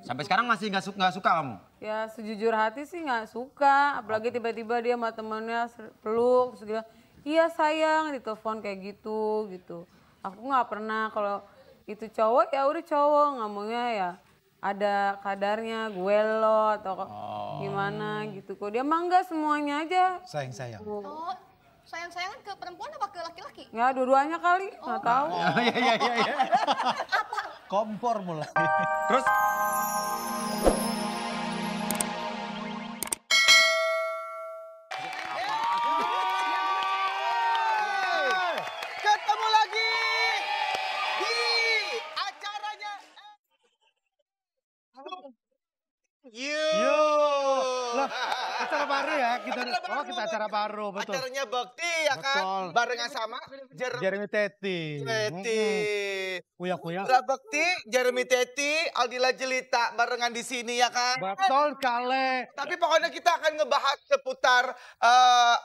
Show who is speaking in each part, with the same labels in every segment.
Speaker 1: Sampai sekarang masih nggak suka kamu?
Speaker 2: Ya sejujur hati sih nggak suka. Apalagi tiba-tiba dia sama temennya peluk. Terus dia bilang, iya sayang, ditelepon kayak gitu. Aku nggak pernah kalau itu cowok ya udah cowok. Ngomongnya ya ada kadarnya, gue lo atau gimana gitu. Kok dia mah enggak semuanya aja.
Speaker 3: Sayang-sayang.
Speaker 4: Oh, sayang-sayangan ke perempuan apa ke laki-laki?
Speaker 2: Ya dua-duanya kali, nggak tahu.
Speaker 1: Iya.
Speaker 3: Kompor mulai.
Speaker 1: Terus
Speaker 3: Ketemu lagi di acaranya. Lah, acara baru ya kita. Oh, kita acara baru, betul.
Speaker 5: Acaranya Bekti ya kan?
Speaker 3: Betul.
Speaker 5: Barengan sama
Speaker 3: Jeremy Teti. Kuya-kuya.
Speaker 5: Indra Bekti, Jeremy Teti, Aldila Jelita barengan di sini ya kan?
Speaker 3: Betul kale.
Speaker 5: Tapi pokoknya kita akan ngebahas seputar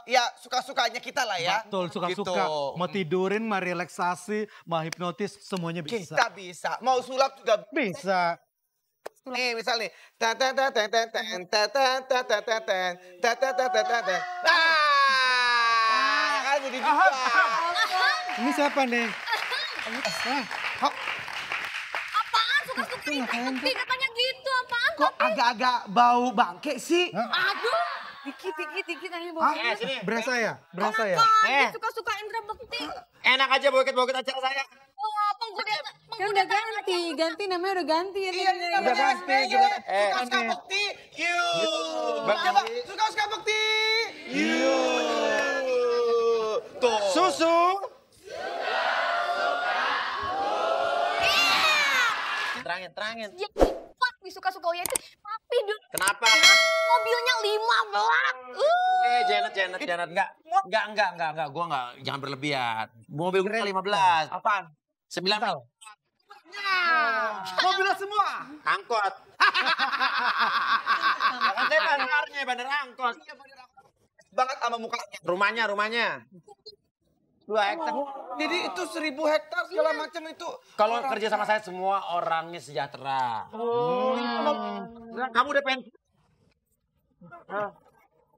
Speaker 5: ya suka-sukanya kita lah ya.
Speaker 3: Betul, suka-suka.
Speaker 5: Gitu.
Speaker 3: Mau tidurin, mau relaksasi, mau hipnotis, semuanya bisa.
Speaker 5: Kita bisa. Mau sulap juga
Speaker 3: Bisa.
Speaker 5: nih misal nih. Nah, kan jadi juga.
Speaker 3: Ini siapa nih?
Speaker 4: Apaan suka-suka Bekti katanya gitu, apaan?
Speaker 5: Kok agak-agak bau bangke sih?
Speaker 4: Aduh,
Speaker 2: Dikit aja
Speaker 3: Hah?
Speaker 2: bawah.
Speaker 1: sini.
Speaker 3: Berasa ya? Berasa ya?
Speaker 4: apaan suka-suka Indra Bekti?
Speaker 1: Enak aja boket-boket acara saya.
Speaker 4: Oh, penggoda
Speaker 2: Kan udah ganti namanya udah ganti ya.
Speaker 5: Iya,
Speaker 2: Tin.
Speaker 5: udah
Speaker 3: ganti,
Speaker 5: Suka-suka Bekti. Coba, suka-suka Bekti. Tuh.
Speaker 1: Susu. Terangin.
Speaker 4: dia kuat di suka-suka Uya itu. Tapi
Speaker 1: Kenapa?
Speaker 4: mobilnya 15.
Speaker 1: Janet. Enggak. Gua enggak, jangan berlebihan. Mobil gue 15.
Speaker 5: Apaan?
Speaker 1: 9.
Speaker 5: Mobilnya semua.
Speaker 1: Angkot. Kan saya bandarnya, bandar angkot.
Speaker 5: Banget sama mukanya.
Speaker 1: Rumahnya. 2 hektar.
Speaker 5: Jadi itu 1000 hektar segala macam itu.
Speaker 1: Kalau kerja sama saya semua orangnya sejahtera. Nah, kamu udah pengen.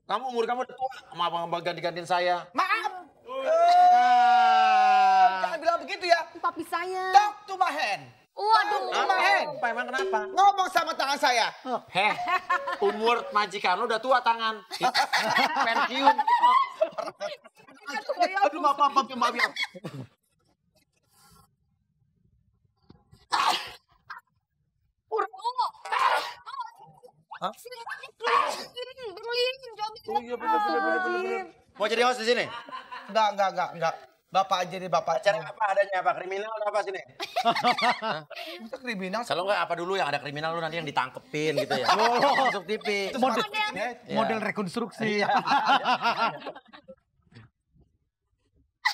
Speaker 1: Kamu umur kamu udah tua, sama abang ganti-gantiin saya.
Speaker 5: Maaf. Jangan bilang begitu ya.
Speaker 4: Papi saya.
Speaker 5: Talk to my hand.
Speaker 4: Waduh.
Speaker 1: Apa emang kenapa?
Speaker 5: Ngomong sama tangan saya.
Speaker 1: Heh, umur majikan lu udah tua tangan. Pensiun.
Speaker 5: Aduh, maaf.
Speaker 4: Oh iya bener.
Speaker 1: Mau jadi host di sini?
Speaker 5: Enggak. Bapak aja deh, bapak.
Speaker 1: Acara apa adanya apa? Kriminal atau apa sini?
Speaker 5: Masa kriminal?
Speaker 1: Kalau enggak apa dulu yang ada kriminal lu nanti yang ditangkepin gitu ya. Masuk TV.
Speaker 3: Model rekonstruksi.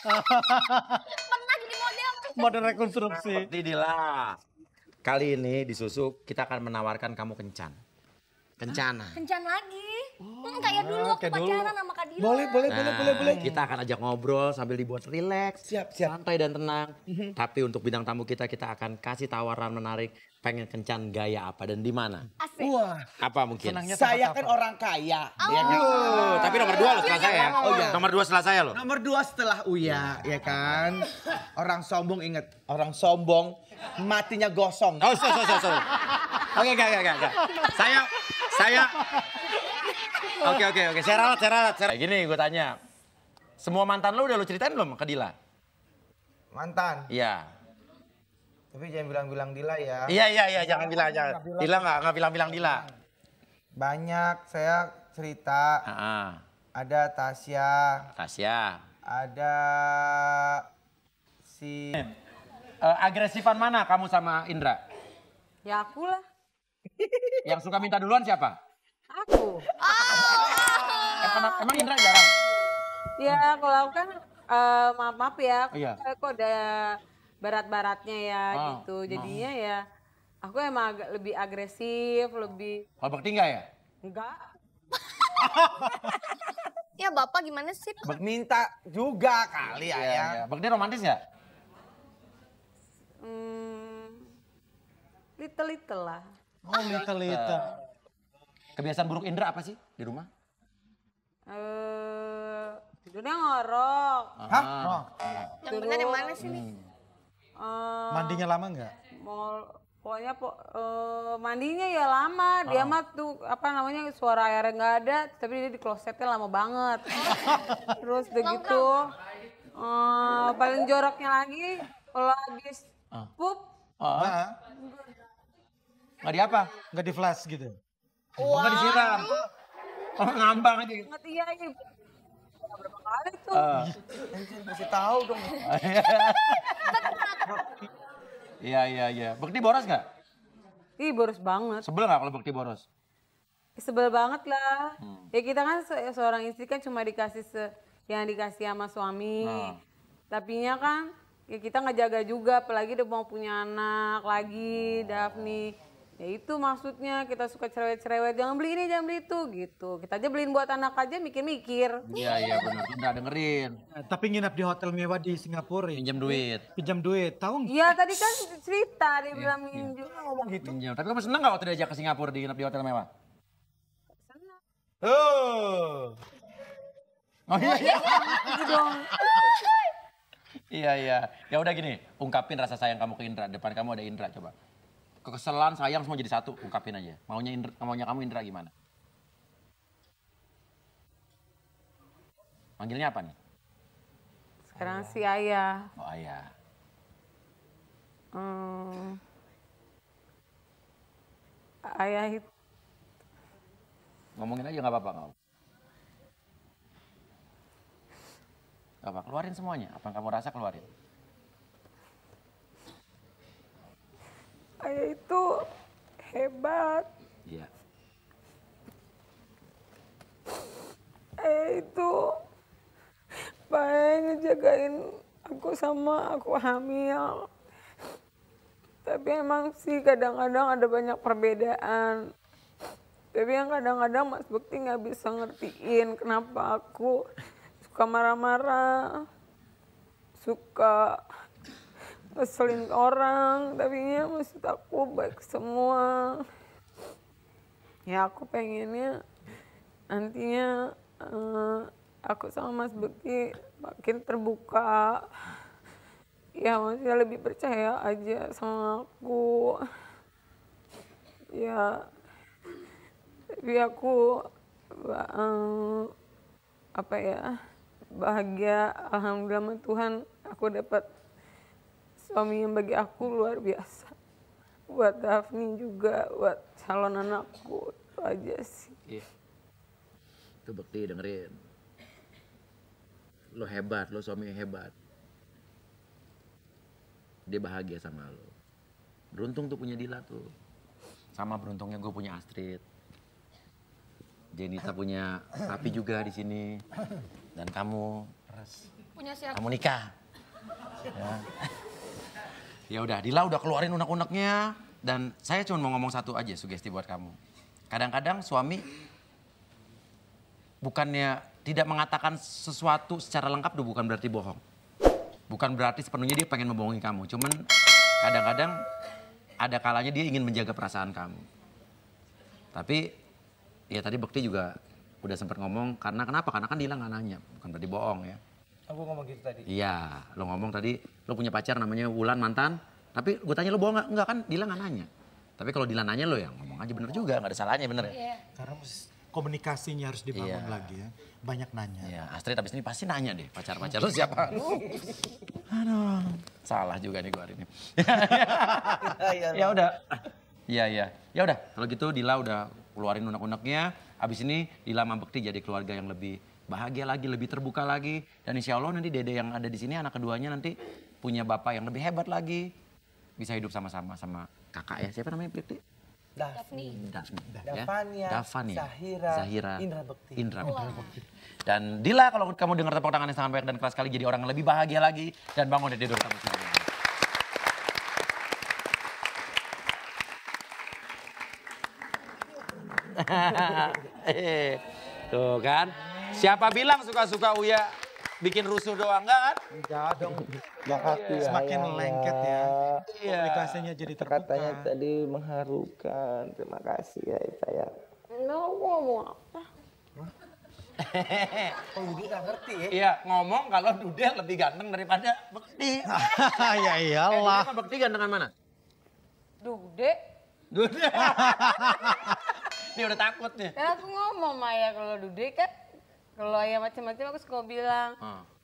Speaker 4: Pernah jadi model.
Speaker 3: Model rekonstruksi.
Speaker 1: Tidila. Kali ini di Susu kita akan menawarkan kamu kencan. Kencana.
Speaker 4: Kencan lagi. Kayak dulu waktu
Speaker 3: kayak dulu.
Speaker 4: pacaran sama Kak Dila.
Speaker 5: Boleh.
Speaker 1: Kita akan ajak ngobrol sambil dibuat rileks,
Speaker 5: Siap.
Speaker 1: santai dan tenang. Tapi untuk bintang tamu kita akan kasih tawaran menarik. Pengen kencan gaya apa dan di mana?
Speaker 4: Asik.
Speaker 5: Wah,
Speaker 1: Apa mungkin?
Speaker 3: Senangnya
Speaker 5: saya
Speaker 3: tempat
Speaker 5: kan
Speaker 3: apa?
Speaker 5: orang kaya.
Speaker 1: Tapi nomor 2 loh setelah saya.
Speaker 5: Oh, iya.
Speaker 1: Nomor 2 setelah saya loh.
Speaker 5: Nomor 2 setelah Uya, ya kan? Orang sombong inget, orang sombong matinya gosong.
Speaker 1: Oh, sorry. Oke, enggak. Saya Oke. Saya ralat. Gini gue tanya. Semua mantan lu udah lu ceritain belum ke Dila?
Speaker 5: Mantan.
Speaker 1: Iya.
Speaker 5: Tapi jangan bilang-bilang Dila ya.
Speaker 1: Iya, jangan bilang. Dila enggak bilang Dila.
Speaker 5: Banyak saya cerita.
Speaker 1: Heeh.
Speaker 5: Ada Tasya,
Speaker 1: Tasya.
Speaker 5: ada si
Speaker 1: Agresifan mana kamu sama Indra?
Speaker 2: Ya aku lah.
Speaker 1: Yang suka minta duluan siapa?
Speaker 2: Aku.
Speaker 1: Emang Indra jarang?
Speaker 2: Ya kalau aku kan maaf ya.
Speaker 1: Iya.
Speaker 2: Kok ada barat-baratnya ya
Speaker 1: Oh,
Speaker 2: gitu. Jadinya ya aku emang lebih agresif, lebih
Speaker 1: Kalau Bekti enggak ya?
Speaker 2: enggak.
Speaker 4: Ya Bapak gimana sih?
Speaker 5: minta juga kali ya.
Speaker 1: Bekti romantis nggak?
Speaker 2: Little lah.
Speaker 3: Oh, Lita.
Speaker 1: Kebiasaan buruk Indra apa sih di rumah?
Speaker 2: Tidurnya ngorok.
Speaker 3: Hah? Oh,
Speaker 4: Yang benar yang mana sih nih?
Speaker 3: mandinya lama nggak?
Speaker 2: Pokoknya mandinya ya lama. Dia mah tuh apa namanya suara airnya nggak ada, tapi dia di klosetnya lama banget. Terus udah gitu, paling joroknya lagi kalau habis pup,
Speaker 3: Nah,
Speaker 1: Nggak di apa?
Speaker 3: nggak di flash gitu.
Speaker 1: Nggak disiram. Oh, ngambang aja.
Speaker 2: inget iya ini berapa kali tuh.
Speaker 5: Kasih tahu dong.
Speaker 1: Iya. Bekti boros nggak?
Speaker 2: Ih boros banget.
Speaker 1: Sebel nggak kalau Bekti boros?
Speaker 2: Sebel banget lah. Ya kita kan seorang istri kan cuma dikasih yang dikasih sama suami. Tapinya kan ya kita nggak jaga juga, apalagi udah mau punya anak lagi, Daphne. Ya itu maksudnya kita suka cerewet-cerewet, jangan beli ini, jangan beli itu gitu. Kita aja beliin buat anak aja mikir-mikir.
Speaker 1: Iya benar. Indra dengerin.
Speaker 3: Tapi nginap di hotel mewah di Singapura ya.
Speaker 1: Pinjam duit.
Speaker 3: Pinjam duit, tahu nggak?
Speaker 2: Iya tadi kan cerita dia bilang minjem ngomong gitu.
Speaker 1: Pinjam. Tapi kamu seneng nggak waktu diajak ke Singapura diinap di hotel mewah?
Speaker 3: Oh.
Speaker 1: Oh iya.
Speaker 2: Gitu dong.
Speaker 1: Iya. Ya udah gini, ungkapin rasa sayang kamu ke Indra. Depan kamu ada Indra, coba. Kekesalan, sayang semua jadi satu, ungkapin aja. Maunya kamu Indra gimana? Manggilnya apa nih?
Speaker 2: Sekarang si ayah.
Speaker 1: Oh ayah.
Speaker 2: Ayah itu
Speaker 1: Ngomongin aja nggak apa-apa nggak apa, keluarin semuanya. Apa yang kamu rasa keluarin.
Speaker 2: ayah itu hebat.
Speaker 1: Iya.
Speaker 2: Ayah itu baik ngejagain aku sama aku hamil. Tapi emang sih kadang-kadang ada banyak perbedaan. Tapi yang kadang-kadang Mas Bekti nggak bisa ngertiin kenapa aku suka marah-marah, suka ngeselin orang, tapi ya maksud aku baik semua. Ya aku pengennya nantinya aku sama Mas Bekti makin terbuka. Ya maksudnya lebih percaya aja sama aku. Ya tapi aku bahagia, alhamdulillah sama Tuhan aku dapat suami yang bagi aku luar biasa. Buat Daphne juga, buat calon anakku, itu aja sih.
Speaker 1: Iya. Itu Bekti dengerin. Lo hebat, lo suami yang hebat. Dia bahagia sama lo. Beruntung tuh punya Dila tuh. Sama beruntungnya gue punya Astrid. Jenita punya Papi juga di sini. Dan kamu
Speaker 4: Punya siapa?
Speaker 1: kamu nikah. Ya. Ya udah, Dila udah keluarin unek-uneknya. Dan saya cuma mau ngomong satu aja sugesti buat kamu. Kadang-kadang suami bukannya tidak mengatakan sesuatu secara lengkap tuh bukan berarti bohong. Bukan berarti sepenuhnya dia pengen membohongi kamu. Cuman kadang-kadang ada kalanya dia ingin menjaga perasaan kamu. Tapi ya tadi Bekti juga udah sempat ngomong karena kenapa? Karena kan Dila nggak nanya, bukan berarti bohong ya.
Speaker 5: Aku ngomong gitu tadi.
Speaker 1: Iya, lo ngomong tadi lo punya pacar namanya Wulan mantan. Tapi gue tanya lo bohong nggak? Enggak kan Dila nggak nanya. Tapi kalau Dila nanya lo yang ngomong aja bener juga, nggak ada salahnya bener ya.
Speaker 4: Iya.
Speaker 3: Karena komunikasinya harus dibangun
Speaker 1: Iya.
Speaker 3: lagi ya. Banyak nanya.
Speaker 1: Ya, Astrid abis ini pasti nanya deh pacar-pacar lo siapa. Aduh, salah juga nih gue hari ini. Ya udah. Iya. Ya udah, kalau gitu Dila udah keluarin unek-uneknya. Abis ini Dila sama Bekti jadi keluarga yang lebih bahagia lagi, lebih terbuka lagi. Dan insya Allah nanti dede yang ada di sini, anak keduanya nanti punya bapak yang lebih hebat lagi. Bisa hidup sama-sama sama kakak ya. Siapa namanya Bekti?
Speaker 4: Daphne.
Speaker 5: Davania, Zahira, Indra Bekti.
Speaker 1: Indra Bekti. Dan Dila kalau kamu dengar tepuk tangan yang sangat baik dan keras sekali jadi orang yang lebih bahagia lagi. Dan bangun dari tidur kamu sendiri. Tuh kan, siapa bilang suka-suka Uya bikin rusuh doang, enggak kan?
Speaker 3: Enggak dong.
Speaker 5: Makasih ya.
Speaker 3: Semakin
Speaker 5: Ayang,
Speaker 3: lengket ya.
Speaker 1: Iya.
Speaker 3: Komunikasinya jadi terbuka.
Speaker 5: Katanya tadi mengharukan. Terima kasih ya sayang.
Speaker 2: Nah, aku ngomong apa?
Speaker 5: Oh, Dudi nggak ngerti ya?
Speaker 1: Iya, ngomong kalau Dude lebih ganteng daripada Bekti.
Speaker 3: Ya iyalah.
Speaker 1: Sama Bekti gantengan mana?
Speaker 2: Dude.
Speaker 1: Dude. Dia udah takut nih.
Speaker 2: Kan aku ngomong Maya kalau Dude kan kalau Ayah macam-macam aku suka bilang.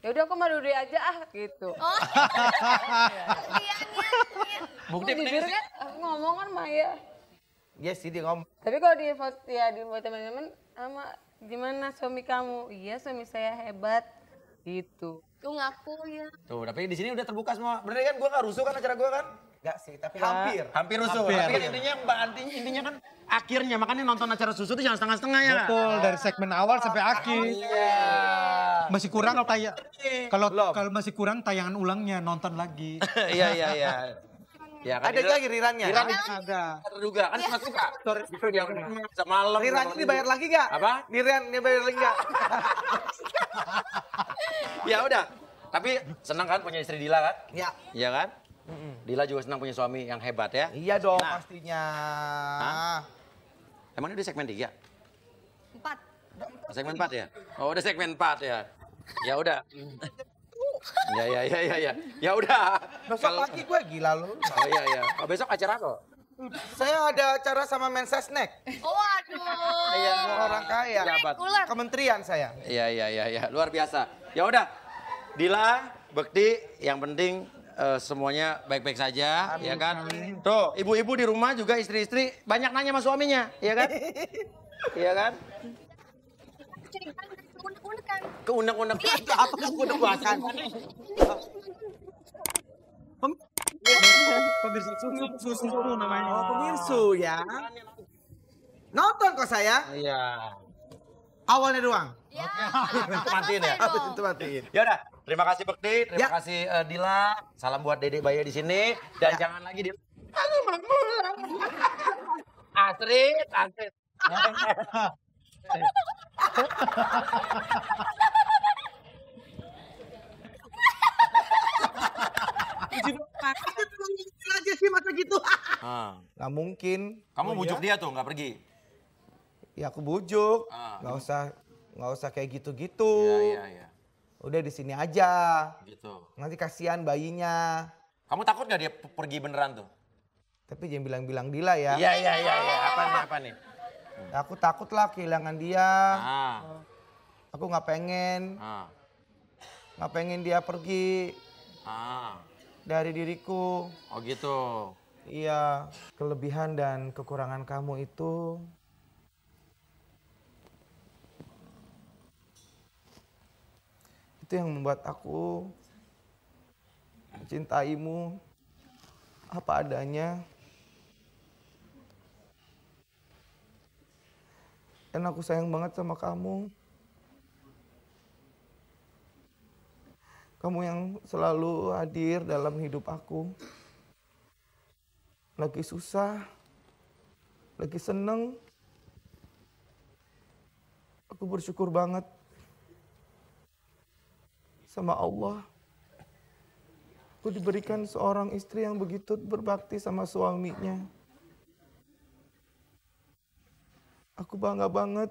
Speaker 2: Ya udah aku sama Dude aja gitu.
Speaker 4: Oh. Iya.
Speaker 1: Bukti
Speaker 2: Aku jujur kan aku ngomong kan Maya.
Speaker 5: Iya sih dia ngomong.
Speaker 2: Tapi kalau di foto ya di buat teman-teman sama gimana suami kamu? Iya suami saya hebat gitu.
Speaker 4: Tuh ngaku ya.
Speaker 1: Tuh, tapi di sini udah terbuka semua. Bener kan gua gak rusuh kan acara gua kan?
Speaker 5: Enggak sih, tapi hampir.
Speaker 1: Hampir rusuh.
Speaker 3: Hampir.
Speaker 1: Tapi kan intinya kan akhirnya makanya nonton acara susu tuh jangan setengah-setengah ya.
Speaker 3: Betul, dari segmen awal sampai akhir.
Speaker 1: Iya.
Speaker 3: Masih kurang kalau masih kurang tayangan ulangnya nonton lagi.
Speaker 1: Iya. Ya, kan
Speaker 5: Ada lagi rirannya?
Speaker 3: Ada.
Speaker 1: terduga kan suka. Itu dia semalam.
Speaker 5: Rirannya dibayar lagi nggak?
Speaker 1: Apa?
Speaker 5: Riran dibayar lagi nggak?
Speaker 1: Ya udah. Tapi senang kan punya istri Dila kan?
Speaker 5: Ya.
Speaker 1: Iya kan? Dila juga senang punya suami yang hebat ya.
Speaker 5: Iya dong
Speaker 1: Nah.
Speaker 5: pastinya.
Speaker 1: Emang ini udah segmen 3?
Speaker 4: 4.
Speaker 1: Segmen 4 ya? Oh, udah segmen 4 ya. Ya udah. Ya. Ya udah.
Speaker 5: Besok pagi gue gila lu.
Speaker 1: Oh iya. Oh, besok acara apa?
Speaker 5: Saya ada acara sama Mensesnek.
Speaker 4: Oh aduh.
Speaker 5: Iya, orang kaya.
Speaker 1: Jabat.
Speaker 4: Ular.
Speaker 5: Kementerian saya.
Speaker 1: Iya. Luar biasa. Ya udah. Dila, Bekti, yang penting semuanya baik-baik saja, ya kan? Tuh, ibu-ibu di rumah juga istri-istri banyak nanya sama suaminya, ya kan? Iya kan?
Speaker 4: Unek-unekan.
Speaker 1: Keunek-unek apa keunek-unekan?
Speaker 3: Pemirsa susu namanya.
Speaker 5: Oh, pemirsu ya. Nonton kok saya.
Speaker 1: Iya.
Speaker 5: Awalnya doang.
Speaker 4: Ya.
Speaker 1: Itu matiin ya?
Speaker 5: Habis itu matiin.
Speaker 1: Ya udah, terima kasih Bekti, terima
Speaker 5: Ya.
Speaker 1: kasih Dila. Salam buat Dedek Bayu di sini dan
Speaker 5: Ya.
Speaker 1: jangan lagi di Astrid.
Speaker 5: aja sih masa gitu.
Speaker 1: Ah.
Speaker 5: Nggak mungkin.
Speaker 1: Kamu
Speaker 5: Oh,
Speaker 1: bujuk
Speaker 5: iya?
Speaker 1: dia tuh nggak pergi.
Speaker 5: Ya aku bujuk.
Speaker 1: Ah.
Speaker 5: Nggak usah kayak gitu-gitu.
Speaker 1: Iya.
Speaker 5: Udah di sini aja.
Speaker 1: Gitu.
Speaker 5: Nanti kasihan bayinya.
Speaker 1: Kamu takut nggak dia pergi beneran tuh?
Speaker 5: Tapi jangan bilang-bilang Dila ya.
Speaker 1: Iya. Apa nih?
Speaker 5: Aku takut lah kehilangan dia.
Speaker 1: Ah.
Speaker 5: Aku nggak pengen.
Speaker 1: Ah.
Speaker 5: Nggak pengen dia pergi
Speaker 1: Ah.
Speaker 5: dari diriku.
Speaker 1: Oh gitu.
Speaker 5: Iya, kelebihan dan kekurangan kamu itu yang membuat aku mencintaimu apa adanya. Dan aku sayang banget sama kamu. Kamu yang selalu hadir dalam hidup aku. Lagi susah, lagi seneng. Aku bersyukur banget sama Allah. Aku diberikan seorang istri yang begitu berbakti sama suaminya. Aku bangga banget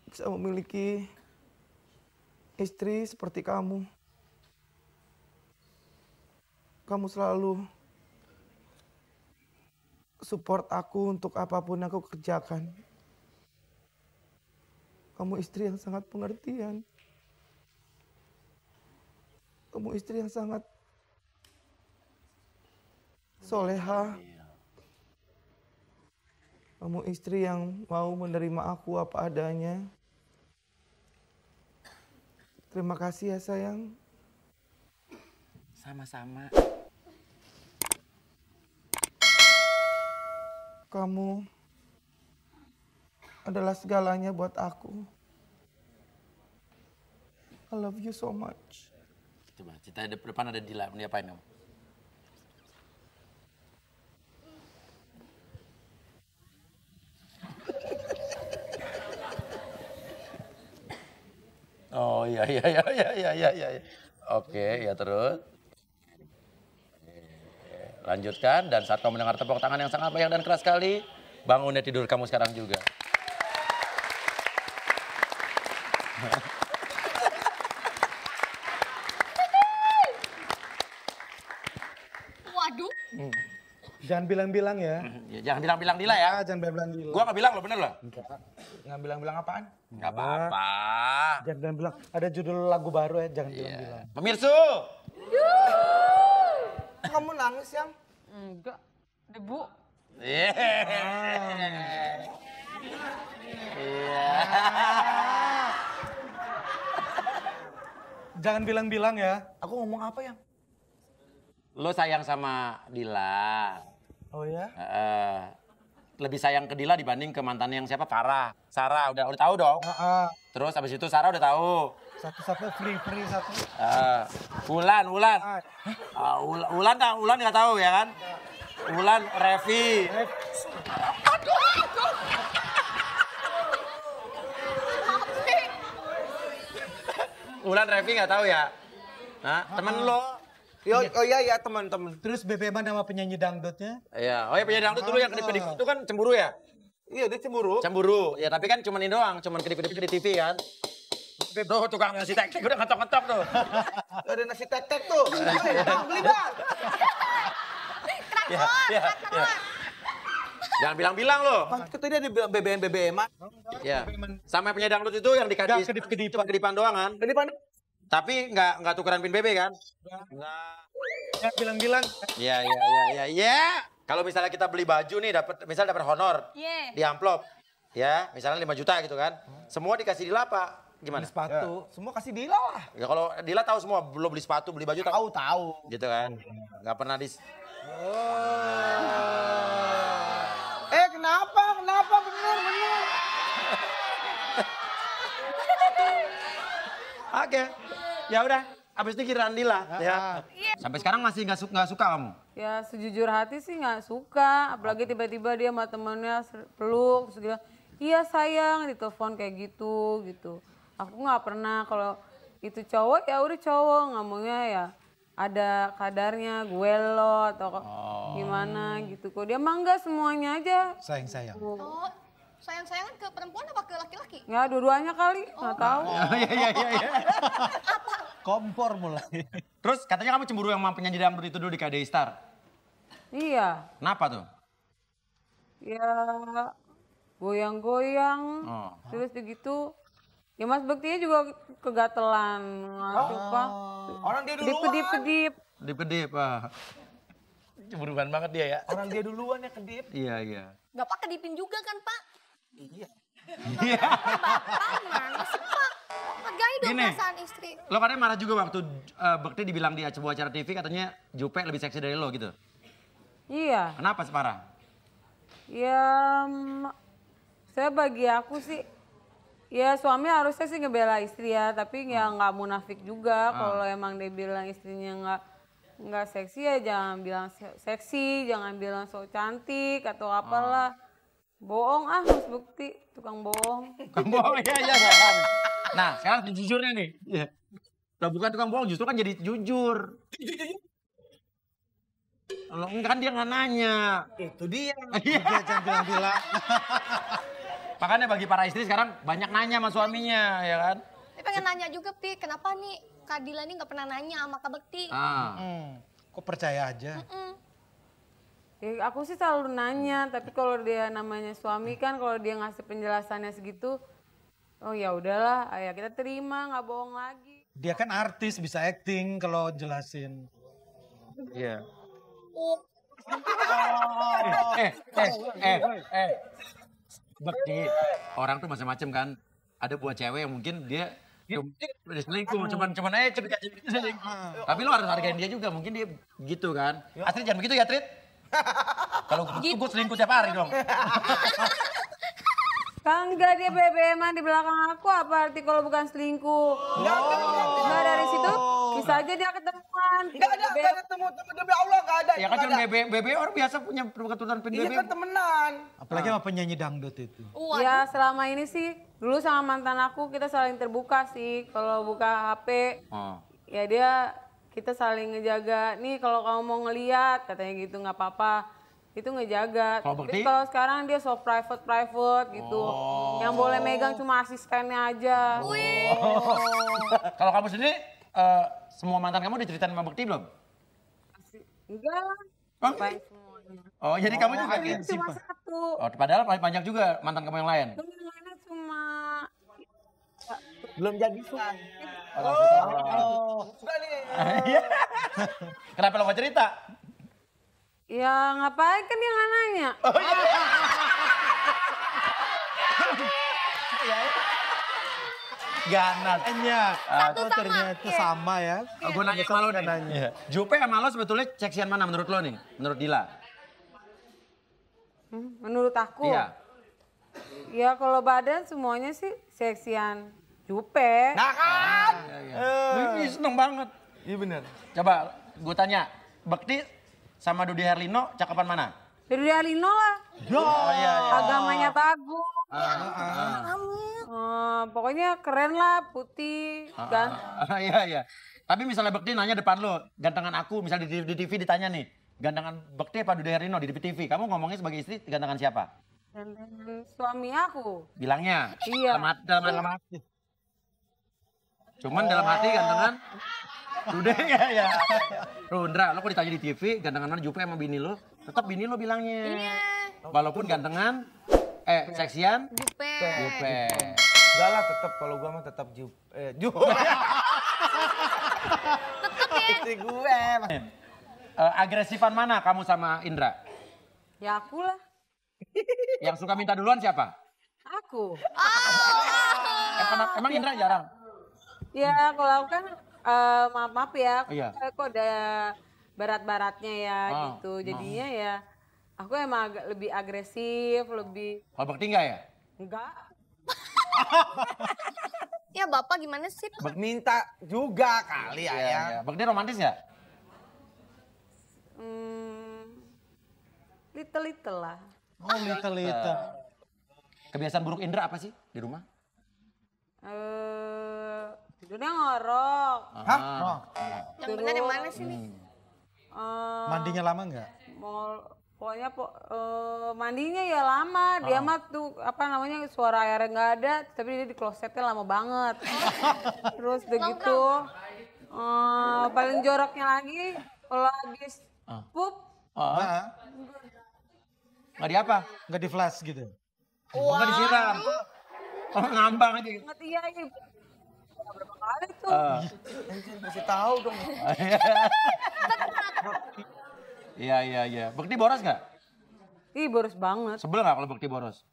Speaker 5: bisa memiliki istri seperti kamu. Kamu selalu support aku untuk apapun aku kerjakan. Kamu istri yang sangat pengertian. Kamu istri yang sangat soleha. Kamu istri yang mau menerima aku apa adanya. Terima kasih ya sayang.
Speaker 1: Sama-sama.
Speaker 5: Kamu adalah segalanya buat aku. I love you so much.
Speaker 1: Coba, kita depan ada Dila, mau diapain kamu? Oh Oh iya. Oke, ya terus. Lanjutkan, dan saat kamu mendengar tepuk tangan yang sangat banyak dan keras sekali, bangun dari tidur kamu sekarang juga.
Speaker 4: Waduh.
Speaker 3: Jangan bilang-bilang ya.
Speaker 1: Ya, jangan bilang-bilang Dila ya.
Speaker 3: Jangan bilang-bilang.
Speaker 1: Gua nggak bilang lo, bener lo?
Speaker 5: Nggak bilang-bilang apaan?
Speaker 1: Nggak apa-apa.
Speaker 3: Jangan bilang-bilang. Ada judul lagu baru ya, jangan bilang-bilang.
Speaker 1: Pemirsa.
Speaker 5: Kamu nangis yang?
Speaker 2: Enggak, debu.
Speaker 3: Jangan bilang-bilang ya.
Speaker 5: Aku ngomong apa yang?
Speaker 1: Lo sayang sama Dila.
Speaker 3: Oh ya?
Speaker 1: Lebih sayang ke Dila dibanding ke mantannya yang siapa? Farah. Sarah, udah tahu dong. Terus abis itu Sarah udah tahu.
Speaker 3: Satu-satu free satu.
Speaker 1: Ulan. Ulan nggak tahu ya kan? Ulan, Revi. Ulan, Revi nggak tahu ya? Nah, temen lo.
Speaker 5: Oh iya teman-teman.
Speaker 3: Terus BBM nama penyanyi dangdutnya?
Speaker 1: Iya, oh ya penyanyi dangdut dulu yang kedip-kedip itu kan cemburu ya?
Speaker 5: Iya dia cemburu.
Speaker 1: Cemburu, ya tapi kan cuma ini doang, cuma kedip-kedip di TV kan? Tuh tukang ngasih tek-tek udah ngetok-ngetok tuh.
Speaker 5: Ada nasi tek-tek tuh. Beli bang.
Speaker 1: Ya. Jangan bilang-bilang lo.
Speaker 5: Kita dia di BBM-an.
Speaker 1: Ya. Sama penyanyi dangdut itu yang dikasih kedip-kedipan doang kan?
Speaker 5: Kedipan.
Speaker 1: Tapi nggak tukeran pin BB kan?
Speaker 3: Nggak. Jangan bilang-bilang.
Speaker 1: Iya. Kalau misalnya kita beli baju nih dapat honor di amplop. Ya, misalnya 5 juta gitu kan. Semua dikasih Dila apa? Gimana?
Speaker 3: Beli sepatu.
Speaker 5: Semua kasih Dila lah.
Speaker 1: Ya kalau Dila tahu semua, belum beli sepatu, beli baju
Speaker 5: Tahu.
Speaker 1: gitu kan. Nggak pernah
Speaker 5: Kenapa? Bener.
Speaker 1: Oke. Ya udah, habis itu giliran Dila ya. Sampai sekarang masih nggak suka kamu?
Speaker 2: Ya sejujur hati sih nggak suka, apalagi tiba-tiba dia sama temennya peluk, terus dia bilang, iya sayang, ditelepon kayak gitu. Aku nggak pernah, kalau itu cowok ya udah cowok, ngomongnya ya ada kadarnya, gue lo atau gimana gitu. Kok dia mah enggak, semuanya aja.
Speaker 3: Sayang.
Speaker 4: Oh, sayang-sayangan ke perempuan apa ke laki-laki?
Speaker 2: Ya dua-duanya kali, nggak tahu.
Speaker 1: Iya.
Speaker 3: Kompor mulai.
Speaker 1: Terus katanya kamu cemburu yang penyanyi dangdut itu dulu di KDI Star.
Speaker 2: Iya,
Speaker 1: Kenapa tuh?
Speaker 2: ya goyang-goyang, terus begitu. Ya Mas Bektinya juga kegatelan, suka.
Speaker 5: Orang dia duluan.
Speaker 2: Kedip-kedip.
Speaker 1: Kedip-kedip. Cemburuan banget dia ya.
Speaker 5: Orang dia duluan ya kedip.
Speaker 1: Iya.
Speaker 4: Bapak kedipin juga kan, Pak?
Speaker 5: Iya.
Speaker 4: Bapak gimana sih, Pak? Hargai dong
Speaker 1: Gini.
Speaker 4: perasaan istri.
Speaker 1: Lo katanya marah juga waktu Bekti dibilang di sebuah acara TV katanya Jupe lebih seksi dari lo gitu.
Speaker 2: Iya.
Speaker 1: Kenapa separah?
Speaker 2: Ya, saya bagi aku sih, ya suami harusnya sih ngebela istri ya, tapi ya nggak munafik juga. Kalau emang dia bilang istrinya nggak seksi ya jangan bilang seksi, jangan bilang so cantik atau apalah. Bohong Mas Bekti, tukang bohong.
Speaker 1: Tukang bohong, iya bohong. Nah sekarang jujurnya nih. Iya. Nah, bukan tukang bohong, justru kan jadi jujur. Kalau enggak kan dia nggak nanya.
Speaker 5: Itu dia.
Speaker 3: Dia jangan bilang-bilang.
Speaker 1: Makanya bagi para istri sekarang banyak nanya sama suaminya, ya kan?
Speaker 4: Saya pengen nanya juga, Pi, kenapa nih Kak Dila nih nggak pernah nanya sama Kak Bekti?
Speaker 3: Kok percaya aja?
Speaker 2: Ya, aku sih selalu nanya, tapi kalau dia namanya suami kan, kalau dia ngasih penjelasannya segitu, oh ya udahlah, ya kita terima, nggak bohong lagi.
Speaker 3: Dia kan artis, bisa acting kalau jelasin.
Speaker 1: Iya.
Speaker 4: Oh,
Speaker 1: Bekti, orang tuh macam-macam kan. Ada buat cewek yang mungkin dia selingkuh, cuman selingkuh. Tapi lo harus hargain dia juga, mungkin dia gitu kan. Astrid jangan begitu ya, Trit. Kalau gue selingkuh tiap hari dong.
Speaker 2: Enggak, dia BBM-an di belakang aku, apa arti kalau bukan selingkuh? Enggak, dari situ bisa aja dia ketemuan.
Speaker 5: Enggak ada ketemu demi Allah enggak ada.
Speaker 1: ya kan film BB orang biasa punya keturunan film
Speaker 5: Iya
Speaker 1: BB.
Speaker 5: kan temenan.
Speaker 3: Apalagi sama penyanyi dangdut itu.
Speaker 2: Ya selama ini sih dulu sama mantan aku kita saling terbuka sih. Kalau buka HP
Speaker 1: Oh.
Speaker 2: ya kita saling ngejaga. Nih kalau kamu mau ngeliat katanya gitu nggak apa-apa. Itu ngejaga.
Speaker 1: Kalau
Speaker 2: Tapi
Speaker 1: Bekti?
Speaker 2: kalau sekarang dia so private gitu. Yang boleh megang cuma asistennya aja.
Speaker 1: Kalau kamu sendiri, semua mantan kamu diceritain sama Bekti belum?
Speaker 2: Enggak lah.
Speaker 1: Oh,
Speaker 2: Baik semuanya.
Speaker 1: oh jadi kamu juga
Speaker 2: Ini
Speaker 1: gitu?
Speaker 2: cuma satu.
Speaker 1: Oh, padahal paling banyak juga mantan kamu yang lain.
Speaker 2: Yang lainnya cuma
Speaker 5: Belum jadi suka. Suka nih.
Speaker 1: Iya. Kenapa lo gak cerita?
Speaker 2: ya ngapain kan dia nggak nanya.
Speaker 1: Ganas.
Speaker 3: Banyak.
Speaker 4: Satu sama,
Speaker 3: Ternyata
Speaker 4: iya.
Speaker 3: sama ya.
Speaker 1: Gue nanya sama lo nih. Jupe sama lo sebetulnya seksian mana menurut lo nih? Menurut Dila?
Speaker 2: Menurut aku.
Speaker 1: Iya.
Speaker 2: Ya kalau badan semuanya sih seksian Jupe.
Speaker 5: Nah kan.
Speaker 1: Ini seneng banget.
Speaker 5: Iya bener.
Speaker 1: Coba gue tanya, Bekti sama Dude Herlino cakapan mana?
Speaker 2: Dari Alino lah.
Speaker 1: Oh iya.
Speaker 2: Agamanya bagus. Pokoknya keren lah, putih, kan.
Speaker 1: Iya iya. Tapi misalnya Bekti nanya depan lo, gantengan aku, misalnya di TV ditanya nih, gantengan Bekti apa Dude Herlino di TV, kamu ngomongnya sebagai istri gantengan siapa?
Speaker 2: Dan suami aku.
Speaker 1: Bilangnya.
Speaker 2: Iya.
Speaker 1: Dalam hati. Cuman dalam hati gantengan Dude ya. Rundra, lo kok ditanya di TV, gantengan mana Jupe sama bini lo, tetap bini lo bilangnya.
Speaker 4: Iya.
Speaker 1: Walaupun gantengan, seksian,
Speaker 4: Jupe.
Speaker 1: Jupe.
Speaker 5: Enggak lah tetap kalau gua mah tetap Istri gue.
Speaker 1: Agresifan mana kamu sama Indra?
Speaker 2: Ya aku lah.
Speaker 1: Yang suka minta duluan siapa?
Speaker 2: Aku.
Speaker 1: Emang Indra jarang?
Speaker 2: Ya kalau aku kan maaf ya.
Speaker 1: Iya.
Speaker 2: Kok ada barat-baratnya ya
Speaker 1: Oh,
Speaker 2: gitu. Jadinya ya aku emang agak lebih agresif, lebih
Speaker 1: Kalau Bekti enggak ya?
Speaker 2: enggak.
Speaker 4: Ya Bapak gimana sih?
Speaker 5: Minta juga kali ya.
Speaker 1: Iya. Bekti romantis ya?
Speaker 2: Little lah.
Speaker 3: Oh, little.
Speaker 1: Kebiasaan buruk Indra apa sih di rumah?
Speaker 2: Tidurnya ngorok.
Speaker 5: Hah?
Speaker 4: Yang benar yang mana sih nih?
Speaker 3: Mandinya lama nggak?
Speaker 2: Pokoknya mandinya ya lama. Dia mah tuh apa namanya suara airnya nggak ada, tapi dia di klosetnya lama banget. Terus udah gitu, paling joroknya lagi kalau habis pup,
Speaker 1: Nggak di apa?
Speaker 3: Nggak di flash gitu?
Speaker 1: Nggak disiram. Oh, ngambang aja.
Speaker 2: inget iya berapa kali tuh.
Speaker 5: Kasih tahu dong.
Speaker 1: Iya. Bekti boros nggak?
Speaker 2: Ih boros banget.
Speaker 1: Sebel nggak kalau Bekti boros?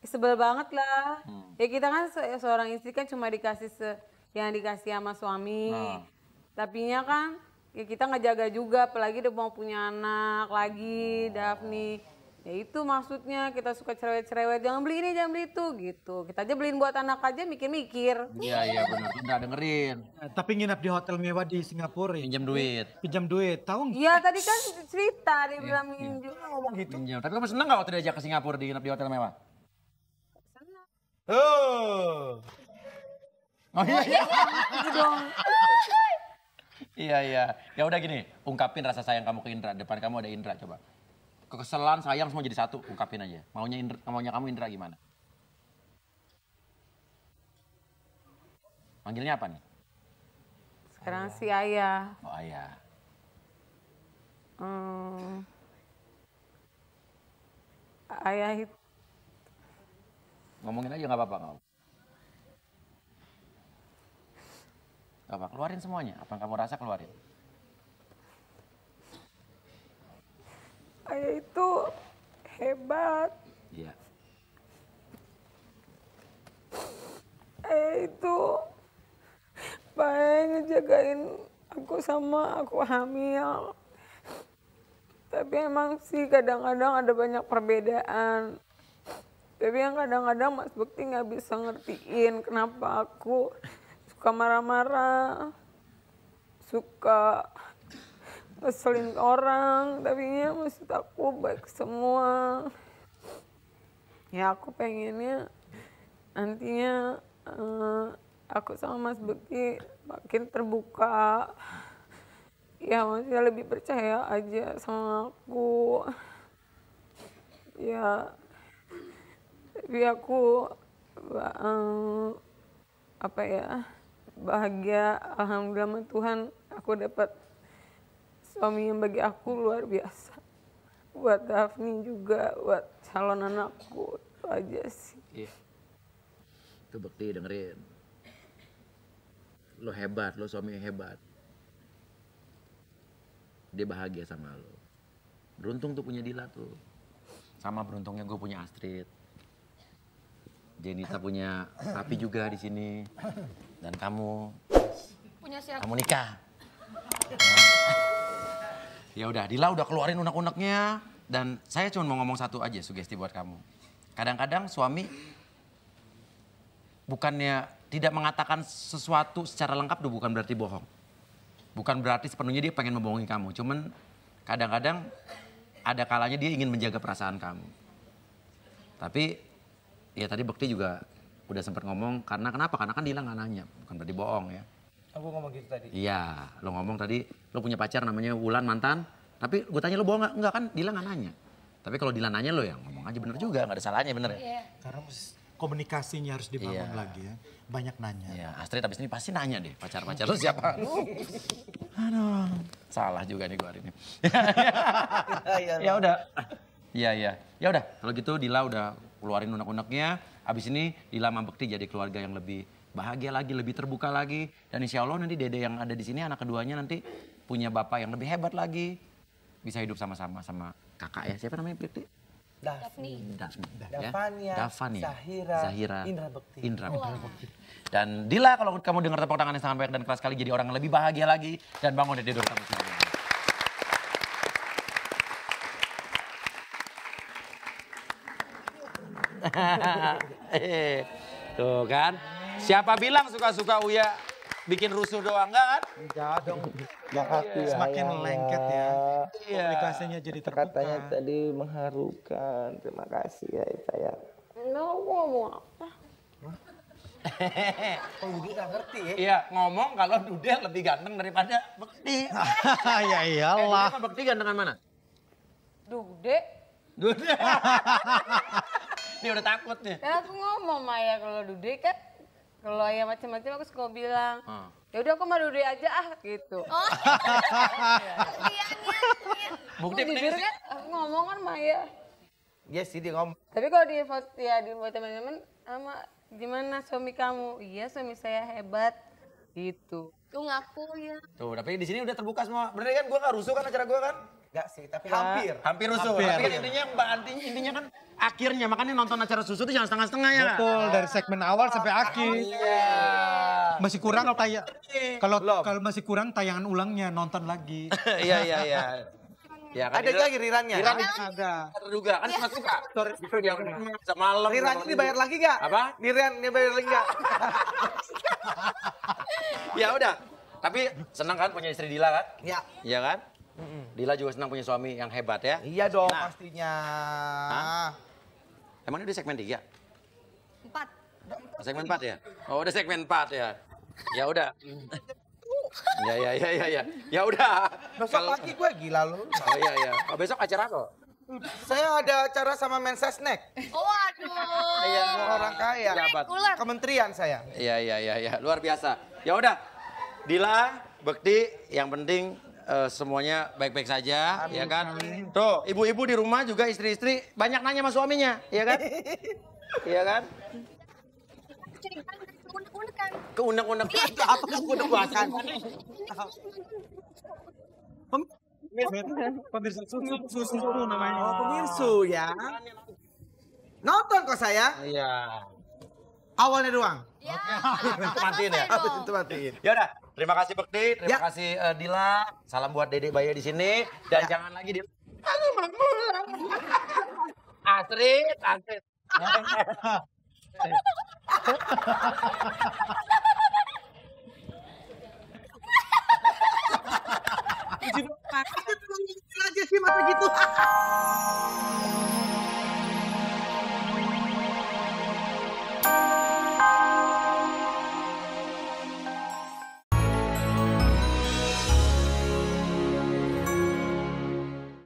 Speaker 2: Sebel banget lah. Ya kita kan seorang istri kan cuma dikasih yang dikasih sama suami. Tapinya kan ya kita ngejaga juga, apalagi udah mau punya anak lagi, Daphne. Ya itu maksudnya kita suka cerewet-cerewet, jangan beli ini, jangan beli itu gitu. Kita aja beliin buat anak aja mikir-mikir.
Speaker 1: Iya benar. Indra dengerin.
Speaker 3: Tapi nginap di hotel mewah di Singapura ya.
Speaker 1: Pinjam duit.
Speaker 3: Pinjam duit, tahu nggak?
Speaker 2: Iya tadi kan cerita dia bilang juga ngomong gitu.
Speaker 1: Pinjam. Tapi kamu seneng nggak waktu diajak ke Singapura nginep di hotel mewah? Oh iya.
Speaker 2: Gitu dong.
Speaker 1: Iya. Ya udah gini, ungkapin rasa sayang kamu ke Indra. Depan kamu ada Indra, coba. Kekesalan, sayang semua jadi satu, ungkapin aja. Maunya kamu Indra gimana? Manggilnya apa nih?
Speaker 2: Sekarang si ayah.
Speaker 1: Oh ayah.
Speaker 2: Ayah itu
Speaker 1: Ngomongin aja nggak apa-apa. Nggak apa, keluarin semuanya. Apa yang kamu rasa keluarin.
Speaker 2: ayah itu hebat.
Speaker 1: Iya.
Speaker 2: Ayah itu baik ngejagain aku sama aku hamil. Tapi emang sih kadang-kadang ada banyak perbedaan. Tapi yang kadang-kadang Mas Bekti nggak bisa ngertiin kenapa aku suka marah-marah, suka ngeselin orang, tapi ya maksud aku baik semua. Ya aku pengennya nantinya aku sama Mas Bekti makin terbuka. Ya maksudnya lebih percaya aja sama aku. Ya, tapi aku apa ya, bahagia, alhamdulillah sama Tuhan aku dapat suami yang bagi aku luar biasa. Buat Daphne juga, buat calon anakku, itu aja sih.
Speaker 1: Iya. Itu Bekti dengerin. Lo hebat, lo suami yang hebat. Dia bahagia sama lo. Beruntung tuh punya Dila tuh. Sama beruntungnya gue punya Astrid. Jenita punya Papi juga di sini. Dan kamu.
Speaker 4: Punya siapa?
Speaker 1: Kamu nikah. Ya udah, Dila udah keluarin unek-uneknya. Dan saya cuma mau ngomong satu aja sugesti buat kamu. Kadang-kadang suami bukannya tidak mengatakan sesuatu secara lengkap tuh bukan berarti bohong. Bukan berarti sepenuhnya dia pengen membohongi kamu. Cuman kadang-kadang ada kalanya dia ingin menjaga perasaan kamu. Tapi ya tadi Bekti juga udah sempat ngomong karena kenapa? Karena kan Dila nggak nanya, bukan berarti bohong ya.
Speaker 5: Aku ngomong gitu tadi.
Speaker 1: Iya, lo ngomong tadi lo punya pacar namanya Wulan mantan. Tapi gue tanya lo bohong nggak? Enggak kan Dila nggak nanya. Tapi kalau Dila nanya lo ya ngomong aja bener juga, nggak ada salahnya bener ya.
Speaker 4: Iya.
Speaker 3: Karena komunikasinya harus dibangun
Speaker 1: Iya.
Speaker 3: lagi ya. Banyak nanya.
Speaker 1: Ya Astrid abis ini pasti nanya deh pacar-pacar lo siapa. Aduh, salah juga nih gue hari ini. Ya udah. Iya iya. Ya udah, kalau gitu Dila udah keluarin unek-uneknya. Abis ini Dila sama Bekti jadi keluarga yang lebih bahagia lagi, lebih terbuka lagi. Dan insya Allah nanti Dede yang ada di sini anak keduanya nanti punya bapak yang lebih hebat lagi. Bisa hidup sama-sama sama kakak ya. Siapa namanya Bekti?
Speaker 4: Daphne.
Speaker 5: Davania,
Speaker 1: Davania,
Speaker 5: Zahira, Indra Bekti.
Speaker 1: Indra Bekti. Dan Dila kalau kamu dengar tepuk tangan yang sangat baik dan keras sekali jadi orang yang lebih bahagia lagi dan bangun dari tidur kamu sendiri. Tuh kan, siapa bilang suka-suka Uya bikin rusuh doang enggak kan?
Speaker 5: Enggak dong. Makasih ya.
Speaker 3: Semakin lengket ya.
Speaker 1: Iya.
Speaker 3: Komunikasinya jadi terbuka.
Speaker 5: Katanya tadi mengharukan. Terima kasih ya saya.
Speaker 2: Nah, aku ngomong apa?
Speaker 5: Oh, Yudi nggak ngerti ya?
Speaker 1: Iya, ngomong kalau Dude lebih ganteng daripada Bekti.
Speaker 3: Ya iyalah.
Speaker 1: Dude sama Bekti gantengan mana?
Speaker 2: Dude.
Speaker 1: Dude. Dia udah takut nih.
Speaker 2: Kan aku ngomong Maya kalau Dude kan, kalau ayah macam-macam aku suka bilang, ya udah aku sama Dude aja gitu.
Speaker 4: Oh. Iya.
Speaker 1: Bukti
Speaker 2: Jujur kan, aku ngomong kan Maya.
Speaker 5: Iya sih dia ngomong.
Speaker 2: Tapi kalau di foto ya di buat teman-teman sama gimana suami kamu? Iya suami saya hebat gitu.
Speaker 4: Lu ngaku ya.
Speaker 1: Tuh, tapi di sini udah terbuka semua. Bener kan gua nggak rusuh kan acara gua kan?
Speaker 5: Enggak sih, tapi hampir.
Speaker 1: Hampir rusuh.
Speaker 3: Hampir.
Speaker 1: Tapi kan intinya kan akhirnya makanya nonton acara susu tuh jangan setengah-setengah ya.
Speaker 3: Betul, dari segmen awal sampai akhir.
Speaker 1: Iya.
Speaker 3: Masih kurang kalau masih kurang tayangan ulangnya nonton lagi.
Speaker 1: Iya. Ya, kan
Speaker 5: Ada lagi rirannya.
Speaker 3: Ada.
Speaker 1: terduga kan suka. Dia semalam.
Speaker 5: Rirannya dibayar lagi nggak?
Speaker 1: Apa?
Speaker 5: Riran dibayar lagi nggak?
Speaker 1: Ya udah. Tapi senang kan punya istri Dila kan?
Speaker 5: Ya.
Speaker 1: Iya kan? Dila juga senang punya suami yang hebat ya.
Speaker 5: Iya dong
Speaker 1: Nah.
Speaker 5: pastinya.
Speaker 1: Emang ini udah segmen 3?
Speaker 4: 4.
Speaker 1: Segmen 4 ya? Oh udah segmen 4 ya? Ya udah. Ya. Ya udah.
Speaker 5: Besok pagi gue gila lu.
Speaker 1: Oh iya. Oh, besok acara apa?
Speaker 5: Saya ada acara sama Mensesnek.
Speaker 4: Oh aduh.
Speaker 5: Iya, orang kaya.
Speaker 1: Jabat.
Speaker 4: Ular.
Speaker 5: Kementerian saya.
Speaker 1: Iya. Luar biasa. Ya udah. Dila, Bekti, yang penting semuanya baik-baik saja, ya kan? Tuh, ibu-ibu di rumah juga istri-istri banyak nanya sama suaminya, ya kan? Iya kan?
Speaker 4: Unek-unekan.
Speaker 1: Keunek-unek itu apa keunek-unekan?
Speaker 3: Pemirsa susu namanya.
Speaker 5: Oh, pemirsu ya. Nonton kok saya.
Speaker 1: Iya.
Speaker 5: Awalnya doang.
Speaker 4: Ya.
Speaker 1: Matiin ya?
Speaker 5: Habis itu matiin.
Speaker 1: Ya udah, terima kasih Bekti, terima
Speaker 5: Ya.
Speaker 1: kasih Dila. Salam buat Dedek Bayi di sini dan jangan lagi di Astrid.
Speaker 5: Aja sih mata gitu.